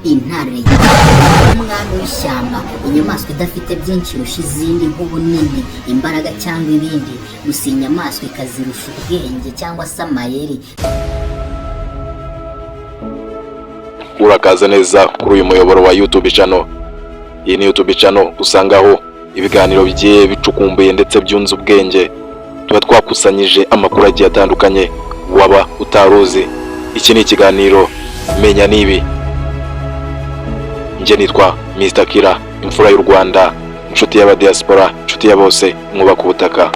intare umwami w'ishyamba, inyamaswa idafite byinshi irusha izindi nk'ubunini, imbaraga cyangwa ibindi, gusa inyamaswa ikazirusha ubwenge cyangwa se amayeri. Urakaza neza kuri uyu muyoboro wa YouTube channel. Iyi ni YouTube channel usangaho ibiganiro bigiye bicukumbuye ndetse byunze ubwenge. Tuba twakusanyije amakuru agiye atandukanye waba utaruzi. Iki ni ikiganiro Menya Nibi. Nje nitwa Mr. Kira, imfura y'u Rwanda, inshuti y'aba diaspora, inshuti ya bose mwubaka ubutaka.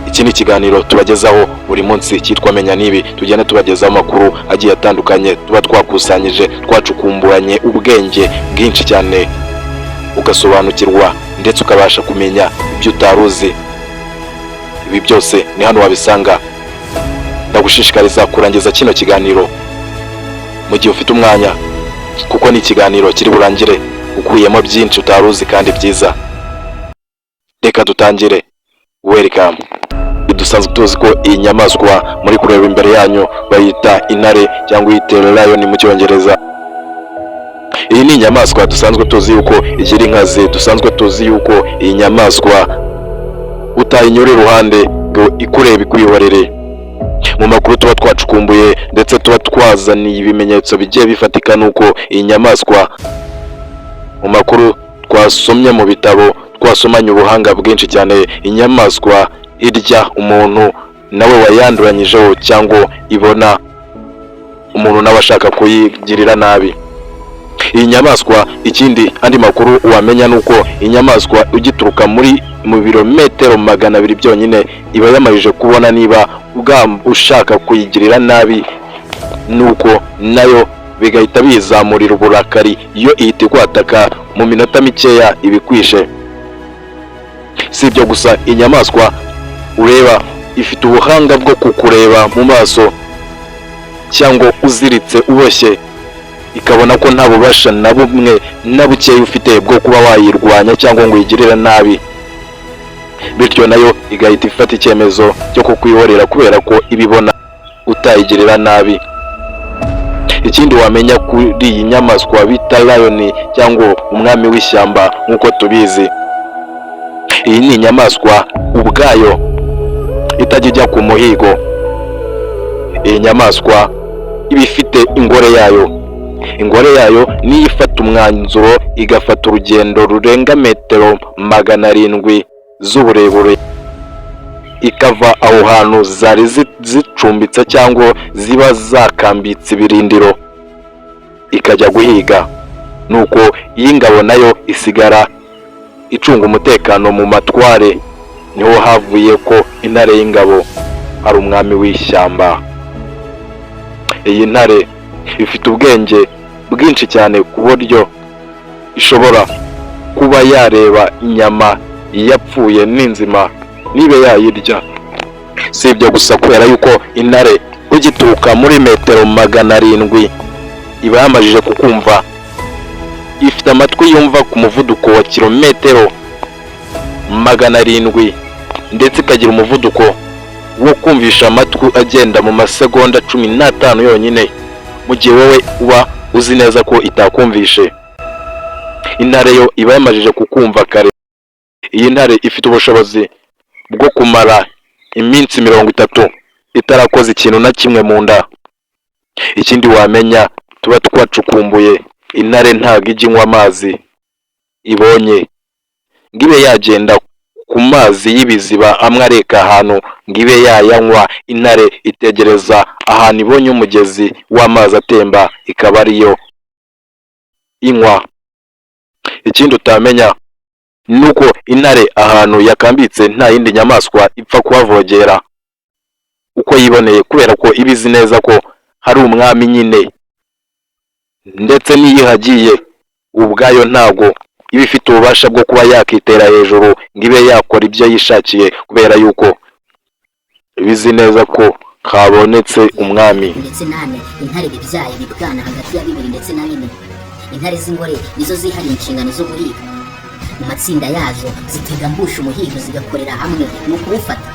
Iki ni ikiganiro tubagezaho buri munsi cyitwa Menya Nibi. Tujyane tubagezaho amakuru agiye atandukanye, tuba twakusanyije, twacukumburanye ubwenge bwinshi cyane, ugasobanukirwa ndetse ukabasha kumenya ibyo utaruzi. Ibi byose ni hano wabisanga. Ndagushishikariza kurangiza kino kiganiro mu gihe ufite umwanya, kuko ni ikiganiro kiri burangire ukuyemo byinshi utaruzi kandi byiza. Reka dutangire. Welcome. Dusanzwe tuzi ko iyi nyamaswa muri kureba imbere yanyu bayita intare cyangwa lion mu cyongereza. Iyi ni inyamaswa dusanzwe tuzi yuko igira inkazi, dusanzwe tuzi yuko iyi nyamaswa utayinyura iruhande ngo ikurebe ikwiyorere. Mu makuru tuba twacukumbuye ndetse tuba twazaniye ibimenyetso bigiye bifatika nuko iyi nyamaswa, mu makuru twasomye mu bitabo, twasomanye ubuhanga bwinshi cyane, inyamaswa irya umuntu nawe wayanduranyijeho cyangwa ibona umuntu nawe ashaka kuyigirira nabi. Iyi nyamaswa, ikindi andi makuru wamenya nuko inyamaswa ugituruka mu birometero 200 byonyine iba yamarije kubona niba ushaka kuyigirira nabi, nuko nayo bigahita bizamurira uburakari iyo ihita kwataka mu minota mikeya ibikwishe. Si ibyo gusa, inyamaswa ureba ifite ubuhanga bwo kukureba mu maso cyangwa uziritse uboshye, ikabona ko nta bubasha na bumwe na buke ufite bwo kuba wayirwanya cyangwa ngo uyigirire nabi, bityo nayo igahita ifata icyemezo cyo kukwihorera kubera ko ibibona utayigirira nabi. Ikindi wamenya kuri iyi nyamaswa bita lion cyangwa umwami w'ishyamba nk'uko tubizi, iyi ni inyamaswa ubwayo itajya ku muhigo. Iyi nyamaswa iba ifite ingore yayo. Ingore yayo niyo ifata umwanzuro igafata urugendo rurenga metero 700 z'uburebure, ikava aho hantu zari zicumbitse cyangwa ziba zakambitse ibirindiro ikajya guhiga. Nuko iyi ngabo nayo isigara icunga umutekano mu matware. Niho havuye ko intare y'ingabo ari umwami w'ishyamba. Iyi ntare ifite ubwenge bwinshi cyane ku buryo ishobora kuba yareba inyama yapfuye n'inzima nibe yayirya. Si ibyo gusa, kubera yuko intare ugituruka muri metero 700 iba yamajije kukumva. Ifite amatwi yumva ku muvuduko wa kilometero 700 ndetse ikagira umuvuduko wo kumvisha amatwi agenda mu masegonda 15 yonyine, mu gihe wowe uba uzi neza ko itakumvishe. Intare yo iba yamajije kukumva kare. Iyi ntare ifite ubushobozi bwo kumara iminsi 30 itarakoze ikintu na kimwe mu nda. Ikindi wamenya tuba twacukumbuye, intare ntago ijya inywa amazi ibonye ngibe yagenda ku mazi y'ibiziba amwe areka ahantu ngibe yayanywa. Intare itegereza ahantu ibonye umugezi w'amazi atemba ikaba ariyo inywa. Ikindi utamenya nuko intare ahantu yakambitse nta yindi nyamaswa ipfa kuhavogera uko yiboneye, kubera ko ibizi neza ko hari umwami nyine, ndetse niyihagiye ubwayo ntago iba ifite ububasha bwo kuba yakitera hejuru ngibe yakora ibyo yishakiye, kubera yuko bizi neza ko habonetse umwami. Ndetse nane intare bibyaye bibwana hagati ya 2 ndetse na 4. Intare z'ingore nizo zihariye inshingano zo guhiga. Mu matsinda yazo zitega mbusha umuhigo zigakorera hamwe mu kuwufata.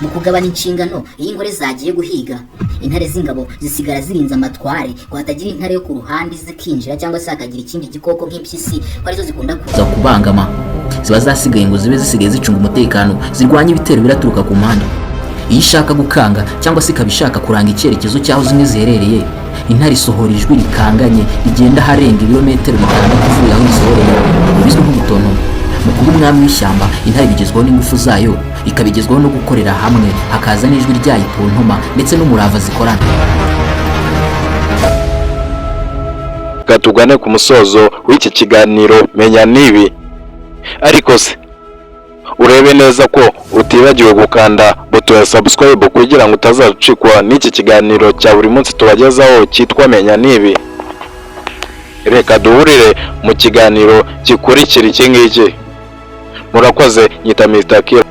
Mu kugabana inshingano, iyo ingore zagiye guhiga, intare z'ingabo zisigara zirinze amatware ngo hatagira intare yo ku ruhande zikinjira cyangwa se hakagira ikindi gikoko nk'impyisi ko arizo zikunda kuza kubangama. Ziba zasigaye ngo zibe zisigaye zicunga umutekano, zirwanya ibitero biraturuka ku mpande. Iyo ishaka gukanga cyangwa se ikaba ishaka kuranga icyerekezo cy'aho zimwe ziherereye, intare isohora ijwi rikanganye rigenda harenga ibirometero 6 uvuye aho isohoreye, bizwi nk'ubutontoma. Mu kuba umwami w'ishyamba, intare bigezweho n'ingufu zayo, ikabigezweho no gukorera hamwe, hakaza n'ijwi ryayo ipontoma ndetse n'umurava zikorana. Gatugane ku musozo w'iki kiganiro Menya Nibi. Ariko se urebe neza ko utibagiwe gukanda buto ya subscribe kugira ngo utazacikwa n'iki kiganiro cya buri munsi tubagezaho cyitwa Menya Nibi. Reka duhurire mu kiganiro gikurikira iki ngiki. Murakoze, nyita Mr. Kira.